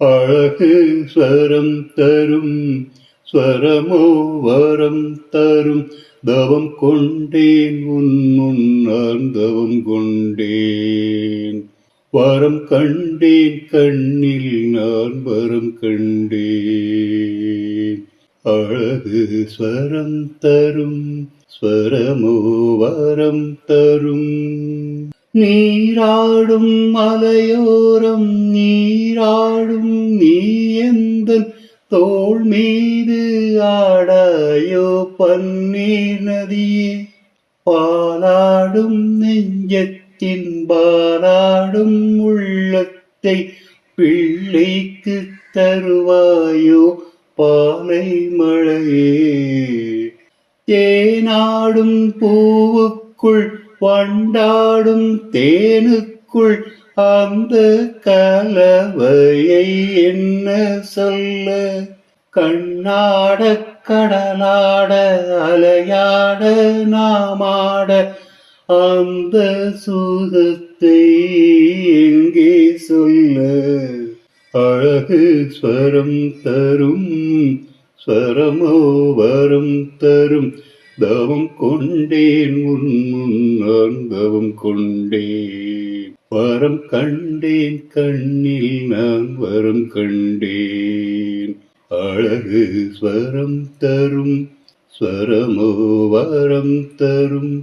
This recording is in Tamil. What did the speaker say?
அழகு ஸ்வரம் தரும் ஸ்வரமோ வரம் தரும். தவம் கொண்டேன் உன் முன் நான் தவம் கொண்டேன். வரம் கண்டேன் கண்ணில் நான் வரம் கண்டேன். அழகு ஸ்வரம் தரும் ஸ்வரமோ வரம் தரும். நீராடும் மலையோரம் நீராடும் நீ எந்தன் தோள் மீது ஆடாயோ பன்னீர் நதியே. பாலாடும் நெஞ்சத்தின் பாலாடும் உள்ளத்தை பிள்ளைக்கு தருவாயோ பாலை மழையே. தேனாடும் பூவுக்குள் வண்டாடும் தேனுக்குள் அந்த கலவையை என்ன சொல்ல. கண்ணாட கடலாட அலையாட நாமாட அந்த சூதத்தை எங்கே சொல்ல. அழகு ஸ்வரம் தரும் ஸ்வரமோ வரம் தரும். தவம் கொண்டேன் உன் முன் நான் தவம் கொண்டேன். வரம் கண்டேன் கண்ணில் நான் வரம் கண்டேன். அழகு ஸ்வரம் தரும் ஸ்வரமோ வரம் தரும்.